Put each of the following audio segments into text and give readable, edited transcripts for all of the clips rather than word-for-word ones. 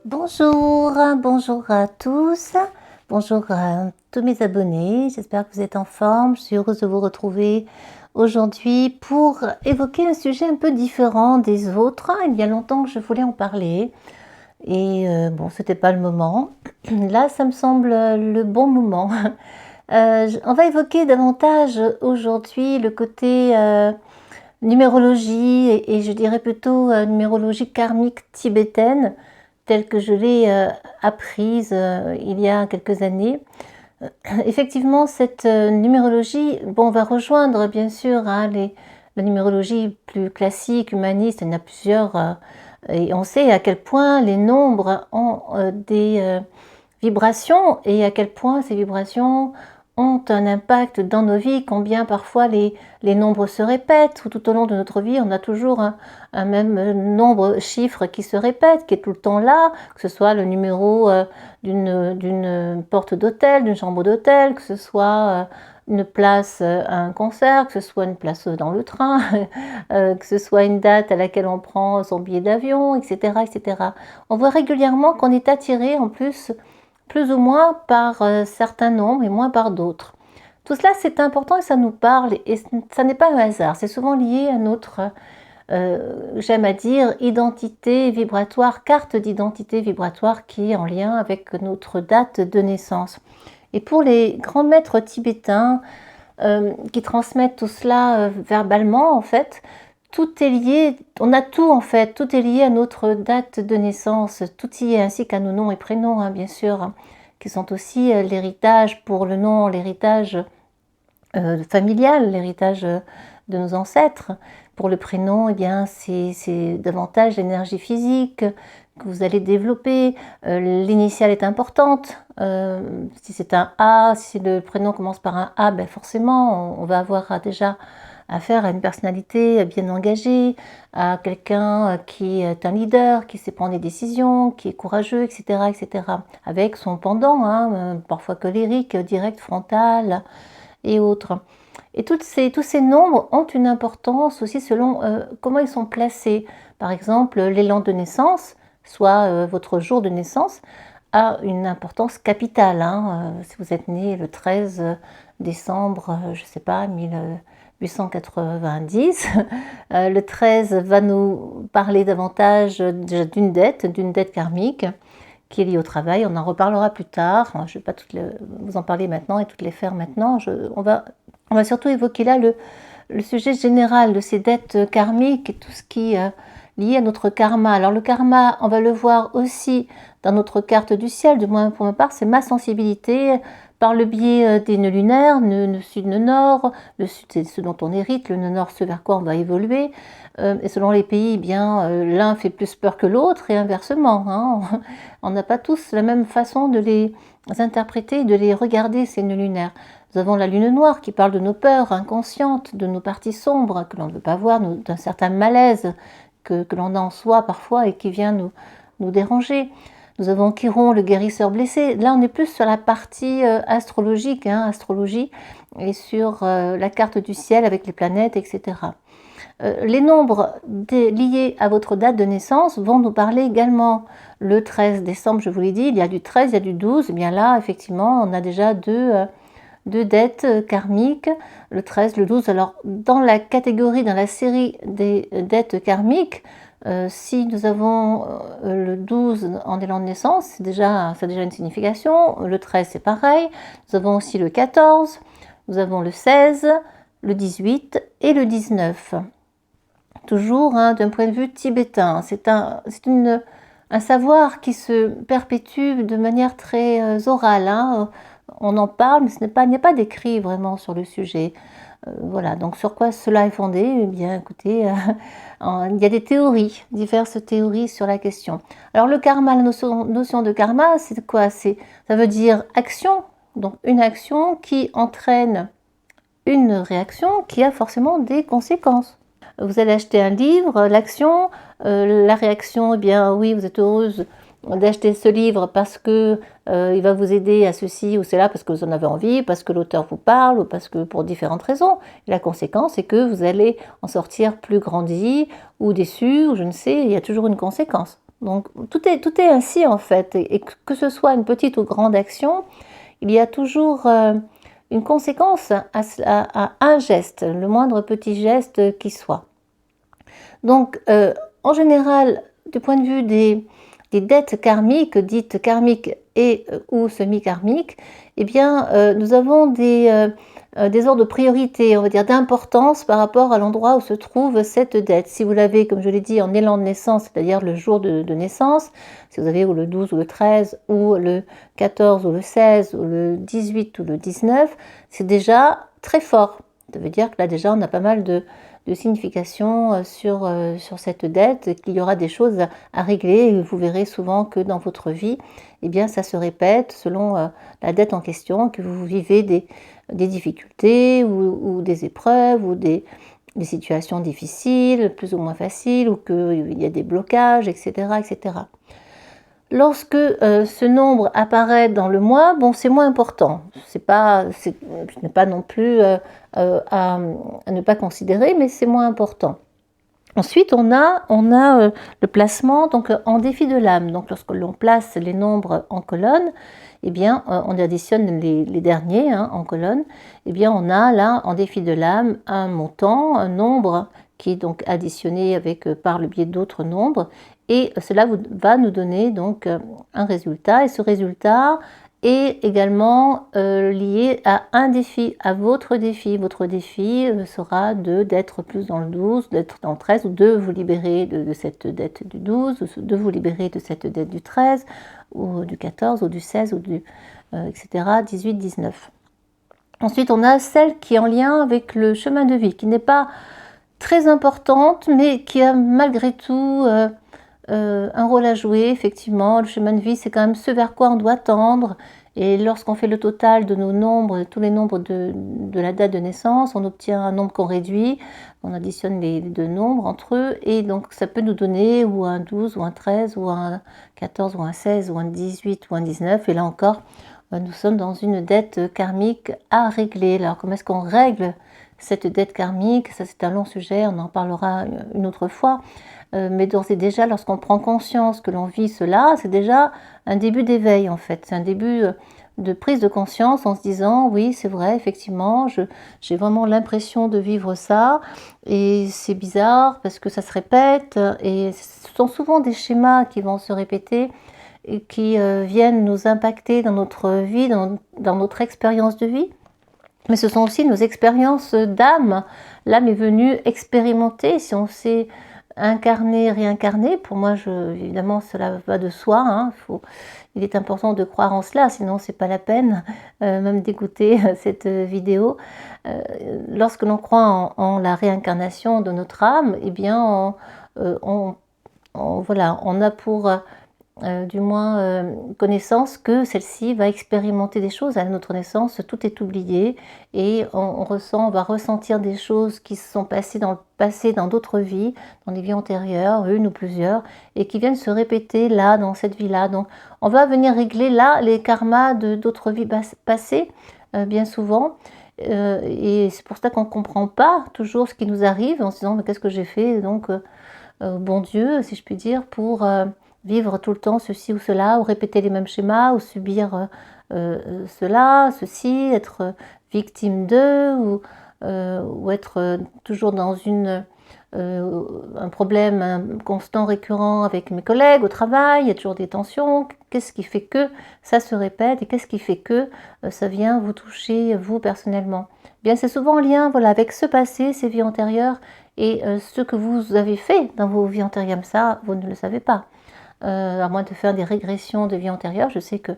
Bonjour, bonjour à tous, bonjour à tous mes abonnés, j'espère que vous êtes en forme. Je suis heureuse de vous retrouver aujourd'hui pour évoquer un sujet un peu différent des autres. Il y a longtemps que je voulais en parler et bon, c'était pas le moment. Là, ça me semble le bon moment. On va évoquer davantage aujourd'hui le côté numérologie et je dirais plutôt numérologie karmique tibétaine telle que je l'ai apprise il y a quelques années. Effectivement, cette numérologie, bon, va rejoindre bien sûr la numérologie plus classique, humaniste, il y en a plusieurs, et on sait à quel point les nombres ont des vibrations et à quel point ces vibrations ont un impact dans nos vies, combien parfois les nombres se répètent, ou tout au long de notre vie, on a toujours un même nombre, chiffre qui se répète, qui est tout le temps là, que ce soit le numéro d'une porte d'hôtel, d'une chambre d'hôtel, que ce soit une place à un concert, que ce soit une place dans le train, que ce soit une date à laquelle on prend son billet d'avion, etc., etc. On voit régulièrement qu'on est attiré en plus ou moins par certains nombres et moins par d'autres. Tout cela, c'est important et ça nous parle et ça n'est pas un hasard. C'est souvent lié à notre, j'aime à dire, identité vibratoire, carte d'identité vibratoire qui est en lien avec notre date de naissance. Et pour les grands maîtres tibétains qui transmettent tout cela verbalement, en fait, tout est lié, on a tout en fait, tout est lié à notre date de naissance, tout y est, ainsi qu'à nos noms et prénoms, hein, bien sûr, hein, qui sont aussi l'héritage pour le nom, l'héritage familial, l'héritage de nos ancêtres. Pour le prénom, eh bien, c'est davantage l'énergie physique que vous allez développer. L'initiale est importante. Si c'est un A, si le prénom commence par un A, ben forcément, on va avoir déjà affaire à une personnalité bien engagée, à quelqu'un qui est un leader, qui sait prendre des décisions, qui est courageux, etc., etc. Avec son pendant, hein, parfois colérique, direct, frontal et autres. Et tous ces nombres ont une importance aussi selon comment ils sont placés. Par exemple, l'élan de naissance, soit votre jour de naissance, a une importance capitale. Hein. Si vous êtes né le 13 décembre, je ne sais pas, 1890, le 13 va nous parler davantage d'une dette karmique qui est liée au travail. On en reparlera plus tard. Je ne vais pas vous en parler maintenant et toutes les faire maintenant. On va surtout évoquer là le sujet général de ces dettes karmiques et tout ce qui est lié à notre karma. Alors le karma, on va le voir aussi dans notre carte du ciel, du moins pour ma part, c'est ma sensibilité par le biais des nœuds lunaires, nœud sud, nœud nord. Le sud, c'est ce dont on hérite, le nœud nord, ce vers quoi on va évoluer. Et selon les pays, eh bien, l'un fait plus peur que l'autre et inversement. Hein. On n'a pas tous la même façon de les interpréter, de les regarder, ces nœuds lunaires. Nous avons la lune noire qui parle de nos peurs inconscientes, de nos parties sombres que l'on ne veut pas voir, d'un certain malaise que l'on a en soi parfois et qui vient nous déranger. Nous avons Chiron, le guérisseur blessé. Là, on est plus sur la partie astrologique, hein, astrologie, et sur la carte du ciel avec les planètes, etc. Les nombres liés à votre date de naissance vont nous parler également. Le 13 décembre, je vous l'ai dit, il y a du 13, il y a du 12. Et bien là, effectivement, on a déjà deux dettes karmiques, le 13, le 12. Alors, dans la catégorie, dans la série des dettes karmiques, si nous avons le 12 en élan de naissance, ça a déjà une signification. Le 13, c'est pareil. Nous avons aussi le 14, nous avons le 16, le 18 et le 19. Toujours hein, d'un point de vue tibétain. C'est un savoir qui se perpétue de manière très orale. Hein. On en parle, mais il n'y a pas d'écrit vraiment sur le sujet. Voilà, donc sur quoi cela est fondé? Eh bien, écoutez, il y a des théories, diverses théories sur la question. Alors le karma, la notion de karma, c'est quoi? Ça veut dire action, donc une action qui entraîne une réaction qui a forcément des conséquences. Vous allez acheter un livre, l'action, la réaction, eh bien oui, vous êtes heureuse d'acheter ce livre parce que il va vous aider à ceci ou cela, parce que vous en avez envie, parce que l'auteur vous parle, ou parce que pour différentes raisons. Et la conséquence est que vous allez en sortir plus grandi ou déçu, ou je ne sais, il y a toujours une conséquence. Donc tout est ainsi en fait, et que ce soit une petite ou grande action, il y a toujours une conséquence à un geste, le moindre petit geste qui soit. Donc en général, du point de vue des dettes karmiques, dites karmiques et ou semi-karmiques, eh bien nous avons des ordres de priorité, on va dire d'importance par rapport à l'endroit où se trouve cette dette. Si vous l'avez, comme je l'ai dit, en élan de naissance, c'est-à-dire le jour de naissance, si vous avez ou le 12 ou le 13 ou le 14 ou le 16 ou le 18 ou le 19, c'est déjà très fort. Ça veut dire que là déjà on a pas mal de signification sur cette dette, qu'il y aura des choses à régler, et vous verrez souvent que dans votre vie, eh bien ça se répète selon la dette en question, que vous vivez des difficultés ou des épreuves ou des situations difficiles, plus ou moins faciles, ou qu'il y a des blocages, etc. etc. Lorsque ce nombre apparaît dans le mois, bon, c'est moins important. Ce n'est pas non plus à ne pas considérer, mais c'est moins important. Ensuite, on a le placement donc, en défi de l'âme. Donc, lorsque l'on place les nombres en colonne, eh bien, on additionne les derniers en colonne. Eh bien, on a là, en défi de l'âme, un montant, un nombre qui est donc additionné par le biais d'autres nombres. Et cela va nous donner donc un résultat. Et ce résultat est également lié à un défi, à votre défi. Votre défi sera d'être plus dans le 12, d'être dans le 13, ou de vous libérer de cette dette du 12, ou de vous libérer de cette dette du 13, ou du 14, ou du 16, ou du etc., 18, 19. Ensuite, on a celle qui est en lien avec le chemin de vie, qui n'est pas très importante, mais qui a malgré tout un rôle à jouer. Effectivement, le chemin de vie, c'est quand même ce vers quoi on doit tendre. Et lorsqu'on fait le total de nos nombres, tous les nombres de la date de naissance, on obtient un nombre qu'on réduit, on additionne les deux nombres entre eux, et donc ça peut nous donner ou un 12, ou un 13, ou un 14, ou un 16, ou un 18, ou un 19. Et là encore, nous sommes dans une dette karmique à régler. Alors comment est-ce qu'on règle cette dette karmique? Ça, c'est un long sujet, on en parlera une autre fois. Mais d'ores et déjà, lorsqu'on prend conscience que l'on vit cela, c'est déjà un début d'éveil en fait. C'est un début de prise de conscience en se disant oui, c'est vrai, effectivement, j'ai vraiment l'impression de vivre ça, et c'est bizarre parce que ça se répète, et ce sont souvent des schémas qui vont se répéter et qui viennent nous impacter dans notre vie, dans notre expérience de vie. Mais ce sont aussi nos expériences d'âme. L'âme est venue expérimenter, si on sait incarner, réincarner. Pour moi, évidemment, cela va de soi. Il est important de croire en cela, sinon c'est pas la peine même d'écouter cette vidéo. Lorsque l'on croit en la réincarnation de notre âme, eh bien, voilà, on a pour du moins connaissance que celle-ci va expérimenter des choses. À notre naissance, tout est oublié, et on va ressentir des choses qui se sont passées dans le passé, dans d'autres vies, dans des vies antérieures, une ou plusieurs, et qui viennent se répéter là, dans cette vie-là. Donc on va venir régler là les karmas d'autres vies passées, bien souvent. Et c'est pour ça qu'on ne comprend pas toujours ce qui nous arrive, en se disant mais qu'est-ce que j'ai fait donc bon Dieu, si je puis dire, pour vivre tout le temps ceci ou cela, ou répéter les mêmes schémas, ou subir cela, ceci, être victime d'eux, ou être toujours dans un problème constant, récurrent avec mes collègues au travail. Il y a toujours des tensions. Qu'est-ce qui fait que ça se répète, et qu'est-ce qui fait que ça vient vous toucher, vous personnellement? Bien, c'est souvent en lien, voilà, avec ce passé, ces vies antérieures, et ce que vous avez fait dans vos vies antérieures. Ça, vous ne le savez pas. À moins de faire des régressions de vie antérieure. Je sais que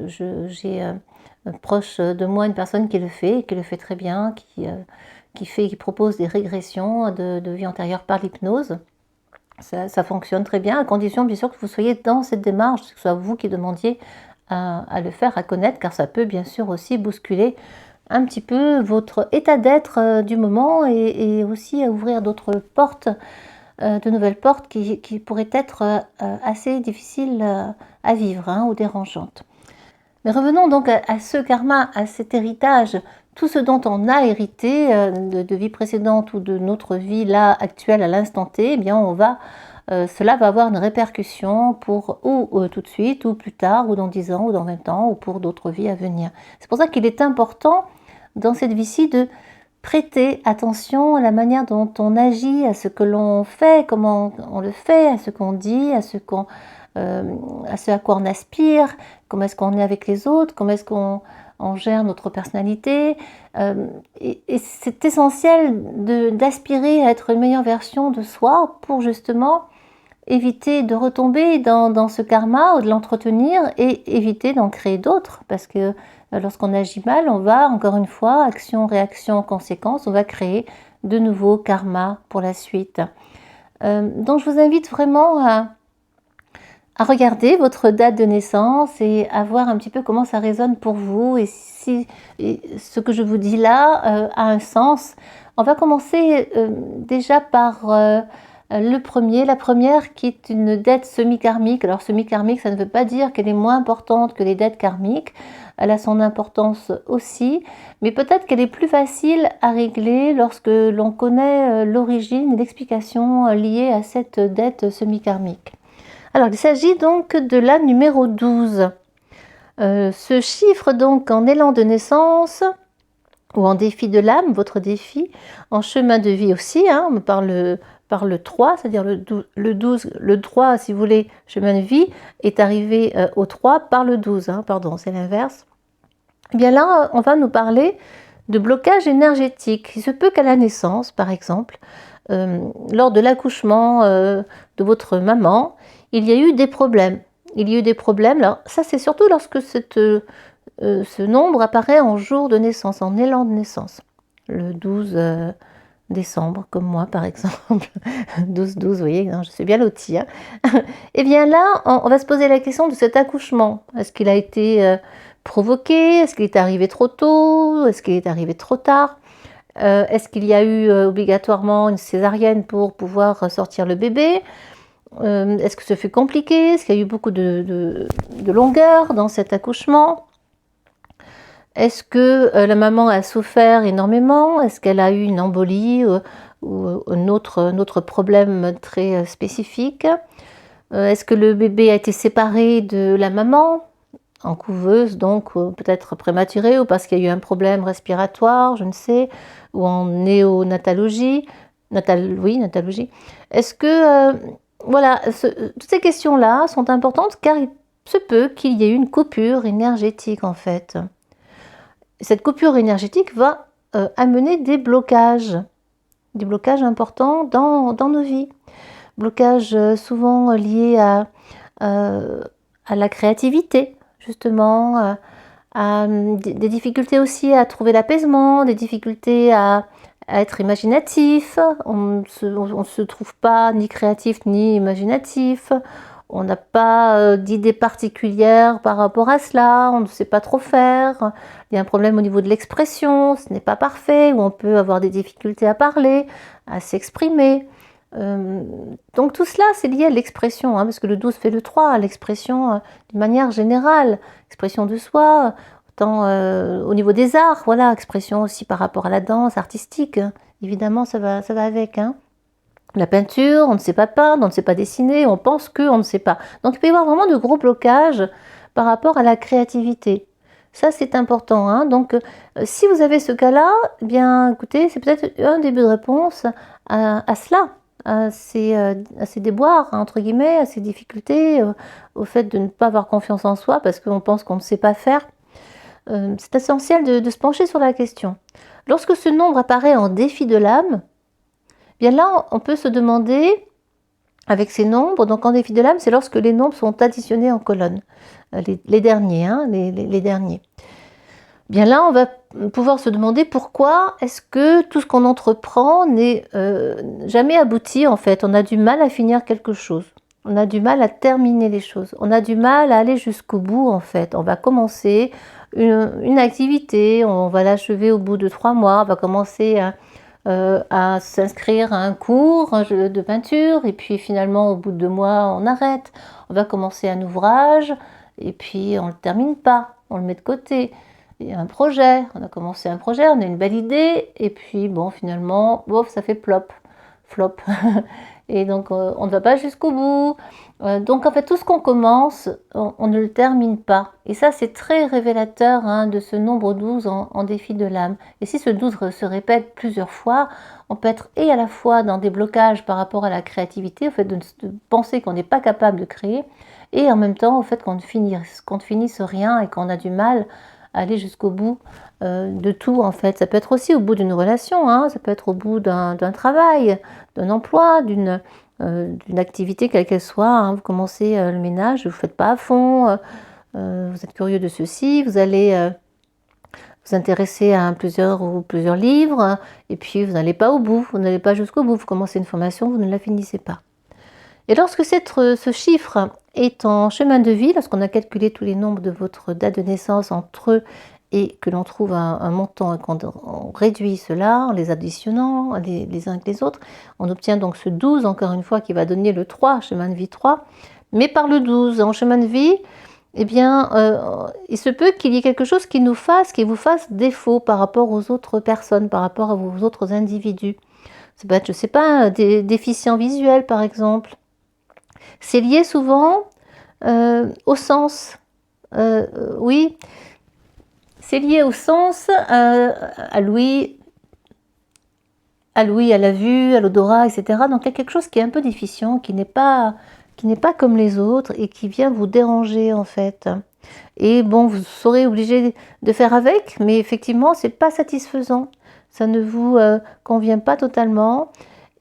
j'ai proche de moi une personne qui le fait, et qui le fait très bien, qui propose des régressions de vie antérieure par l'hypnose. Ça fonctionne très bien, à condition bien sûr que vous soyez dans cette démarche, que ce soit vous qui demandiez à le faire, à connaître, car ça peut bien sûr aussi bousculer un petit peu votre état d'être du moment, et aussi à ouvrir d'autres portes, de nouvelles portes qui pourraient être assez difficiles à vivre, ou dérangeantes. Mais revenons donc à ce karma, à cet héritage, tout ce dont on a hérité de vie précédente ou de notre vie là actuelle à l'instant T. Eh bien, on va cela va avoir une répercussion pour ou tout de suite, ou plus tard, ou dans 10 ans, ou dans 20 ans, ou pour d'autres vies à venir. C'est pour ça qu'il est important dans cette vie-ci de prêter attention à la manière dont on agit, à ce que l'on fait, comment on le fait, à ce qu'on dit, à ce à quoi on aspire, comment est-ce qu'on est avec les autres, comment est-ce qu'on gère notre personnalité. Et c'est essentiel d'aspirer à être une meilleure version de soi pour justement éviter de retomber dans ce karma ou de l'entretenir et éviter d'en créer d'autres. Parce que lorsqu'on agit mal, on va, encore une fois, action, réaction, conséquence, on va créer de nouveaux karmas pour la suite. Donc je vous invite vraiment à regarder votre date de naissance et à voir un petit peu comment ça résonne pour vous et si ce que je vous dis là a un sens. On va commencer déjà par la première qui est une dette semi-karmique. Alors semi-karmique, ça ne veut pas dire qu'elle est moins importante que les dettes karmiques. Elle a son importance aussi, mais peut-être qu'elle est plus facile à régler lorsque l'on connaît l'origine et l'explication liée à cette dette semi-karmique. Alors, il s'agit donc de la numéro 12. Ce chiffre, donc, en élan de naissance, ou en défi de l'âme, votre défi, en chemin de vie aussi, par le 3, c'est-à-dire le 12, le 3, si vous voulez, chemin de vie, est arrivé au 3 par le 12, pardon, c'est l'inverse. Eh bien là, on va nous parler de blocage énergétique. Il se peut qu'à la naissance, par exemple, lors de l'accouchement de votre maman, il y a eu des problèmes. Alors ça, c'est surtout lorsque ce nombre apparaît en jour de naissance, en élan de naissance. Le 12 décembre, comme moi par exemple. 12-12, vous voyez, je suis bien lotie. Et bien là, on va se poser la question de cet accouchement. Est-ce qu'il a été provoqué? Est-ce qu'il est arrivé trop tôt? Est-ce qu'il est arrivé trop tard? Est-ce qu'il y a eu obligatoirement une césarienne pour pouvoir sortir le bébé? Est-ce que ce fut compliqué? Est-ce qu'il y a eu beaucoup de longueur dans cet accouchement? Est-ce que la maman a souffert énormément? Est-ce qu'elle a eu une embolie ou un autre problème très spécifique? Est-ce que le bébé a été séparé de la maman en couveuse, donc peut-être prématuré, ou parce qu'il y a eu un problème respiratoire, je ne sais, ou en néonatologie, natalogie. Est-ce que voilà, toutes ces questions-là sont importantes car il se peut qu'il y ait une coupure énergétique en fait. Cette coupure énergétique va amener des blocages importants dans nos vies. Blocages souvent liés à la créativité, justement, à des difficultés aussi à trouver l'apaisement, des difficultés à être imaginatif. On ne se trouve pas ni créatif ni imaginatif. On n'a pas d'idées particulières par rapport à cela, on ne sait pas trop faire. Il y a un problème au niveau de l'expression, ce n'est pas parfait, ou on peut avoir des difficultés à parler, à s'exprimer. Donc tout cela, c'est lié à l'expression, parce que le 12 fait le 3, l'expression d'une manière générale, expression de soi, autant au niveau des arts, voilà, expression aussi par rapport à la danse artistique, évidemment ça va avec. La peinture, on ne sait pas peindre, on ne sait pas dessiner, on pense qu'on ne sait pas. Donc il peut y avoir vraiment de gros blocages par rapport à la créativité. Ça c'est important. Donc si vous avez ce cas-là, eh bien écoutez, c'est peut-être un début de réponse à cela, à ces déboires, entre guillemets, à ces difficultés, au fait de ne pas avoir confiance en soi parce qu'on pense qu'on ne sait pas faire. C'est essentiel de se pencher sur la question. Lorsque ce nombre apparaît en défi de l'âme, bien là, on peut se demander, avec ces nombres, donc en défi de l'âme, c'est lorsque les nombres sont additionnés en colonne, les derniers, les derniers. Bien là, on va pouvoir se demander pourquoi est-ce que tout ce qu'on entreprend n'est jamais abouti en fait. On a du mal à finir quelque chose, on a du mal à terminer les choses, on a du mal à aller jusqu'au bout en fait. On va commencer une activité, on va l'achever au bout de 3 mois, on va commencer à s'inscrire à un cours de peinture et puis finalement au bout de 2 mois on arrête. On va commencer un ouvrage et puis on ne le termine pas, on le met de côté. Il y a un projet, on a commencé un projet, on a une belle idée et puis bon finalement ça fait plop. flop. Et donc on ne va pas jusqu'au bout. Donc en fait tout ce qu'on commence, on ne le termine pas. Et ça c'est très révélateur hein, de ce nombre 12 en défi de l'âme. Et si ce 12 se répète plusieurs fois, on peut être et à la fois dans des blocages par rapport à la créativité, au fait de penser qu'on n'est pas capable de créer, et en même temps au fait qu'on ne finisse rien et qu'on a du mal à aller jusqu'au bout de tout en fait. Ça peut être aussi au bout d'une relation, hein, ça peut être au bout d'un travail, d'un emploi, d'une activité quelle qu'elle soit. Hein. Vous commencez le ménage, vous ne faites pas à fond, vous êtes curieux de ceci, vous allez vous intéresser à plusieurs livres, et puis vous n'allez pas au bout, vous n'allez pas jusqu'au bout, vous commencez une formation, vous ne la finissez pas. Et lorsque ce chiffre est en chemin de vie, lorsqu'on a calculé tous les nombres de votre date de naissance entre eux et que l'on trouve un montant et qu'on réduit cela en les additionnant les uns avec les autres, on obtient donc ce 12 encore une fois qui va donner le 3, chemin de vie 3. Mais par le 12 en chemin de vie, eh bien, il se peut qu'il y ait quelque chose qui vous fasse défaut par rapport aux autres personnes, par rapport à vos autres individus. Ça peut être, je ne sais pas, des déficients visuels par exemple. C'est lié souvent au sens. Oui, c'est lié au sens, à l'ouïe, à la vue, à l'odorat, etc. Donc il y a quelque chose qui est un peu déficient, qui n'est pas comme les autres et qui vient vous déranger en fait. Et bon, vous serez obligé de faire avec, mais effectivement, c'est pas satisfaisant. Ça ne vous convient pas totalement.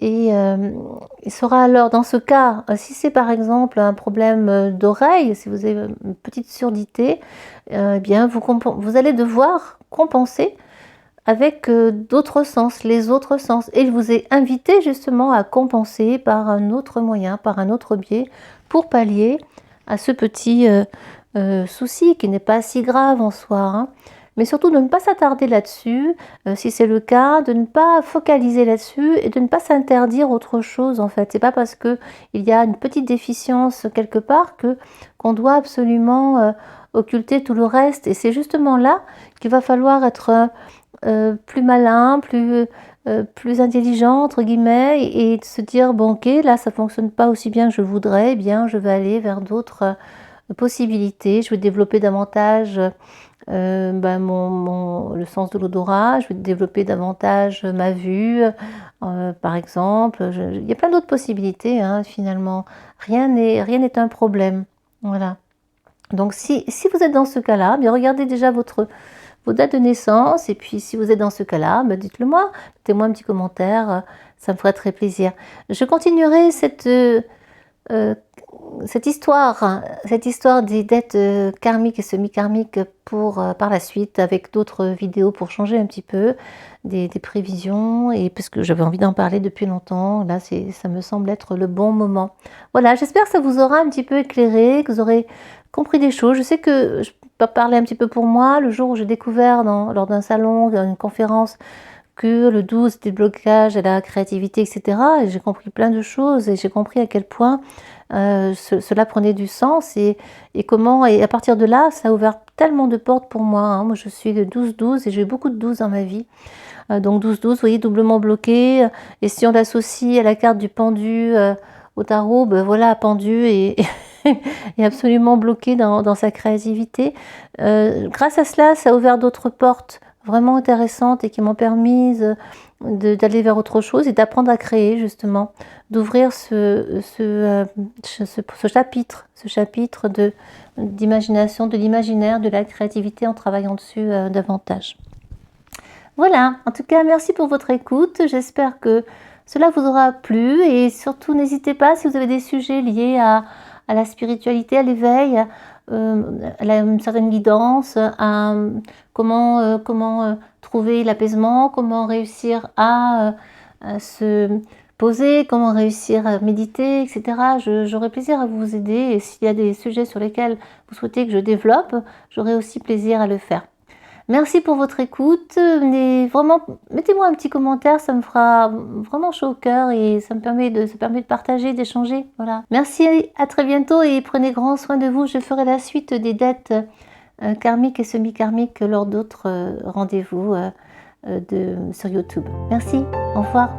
Et il sera alors, dans ce cas, si c'est par exemple un problème d'oreille, si vous avez une petite surdité, eh bien vous allez devoir compenser avec d'autres sens, les autres sens. Et je vous ai invité justement à compenser par un autre moyen, par un autre biais, pour pallier à ce petit souci qui n'est pas si grave en soi. Hein. Mais surtout de ne pas s'attarder là-dessus, si c'est le cas, de ne pas focaliser là-dessus et de ne pas s'interdire autre chose en fait. C'est pas parce que il y a une petite déficience quelque part qu'on doit absolument occulter tout le reste. Et c'est justement là qu'il va falloir être plus malin, plus intelligent entre guillemets, et de se dire bon ok, là ça fonctionne pas aussi bien que je voudrais, eh bien je vais aller vers d'autres possibilités, je vais développer davantage le sens de l'odorat, je vais développer davantage ma vue, par exemple. Il y a plein d'autres possibilités, hein, finalement. Rien n'est un problème. Voilà. Donc, si vous êtes dans ce cas-là, bien regardez déjà vos dates de naissance, et puis si vous êtes dans ce cas-là, dites-le moi, mettez-moi un petit commentaire, ça me ferait très plaisir. Je continuerai cette histoire des dettes karmiques et semi-karmiques par la suite avec d'autres vidéos pour changer un petit peu des prévisions, et parce que j'avais envie d'en parler depuis longtemps, là ça me semble être le bon moment. Voilà, j'espère que ça vous aura un petit peu éclairé, que vous aurez compris des choses. Je sais que je peux parler un petit peu pour moi, le jour où j'ai découvert lors d'un salon, d'une conférence, que le 12 c'était le blocage à la créativité, etc. Et j'ai compris plein de choses et j'ai compris à quel point cela prenait du sens et comment, et à partir de là, ça a ouvert tellement de portes pour moi. Hein. Moi, je suis de 12-12 et j'ai eu beaucoup de 12 dans ma vie. Donc 12-12, vous voyez, doublement bloqué. Et si on l'associe à la carte du pendu au tarot, voilà, pendu et absolument bloqué dans sa créativité. Grâce à cela, ça a ouvert d'autres portes vraiment intéressantes et qui m'ont permis d'aller vers autre chose et d'apprendre à créer justement, d'ouvrir ce chapitre d'imagination, de l'imaginaire, de la créativité en travaillant dessus davantage. Voilà, en tout cas merci pour votre écoute, j'espère que cela vous aura plu et surtout n'hésitez pas si vous avez des sujets liés à la spiritualité, à l'éveil, à une certaine guidance, à comment trouver l'apaisement, comment réussir à se poser, comment réussir à méditer, etc. J'aurai plaisir à vous aider et s'il y a des sujets sur lesquels vous souhaitez que je développe, j'aurai aussi plaisir à le faire. Merci pour votre écoute, vraiment, mettez-moi un petit commentaire, ça me fera vraiment chaud au cœur et ça permet de partager, d'échanger. Voilà. Merci, à très bientôt et prenez grand soin de vous. Je ferai la suite des dettes karmiques et semi-karmiques lors d'autres rendez-vous sur YouTube. Merci, au revoir.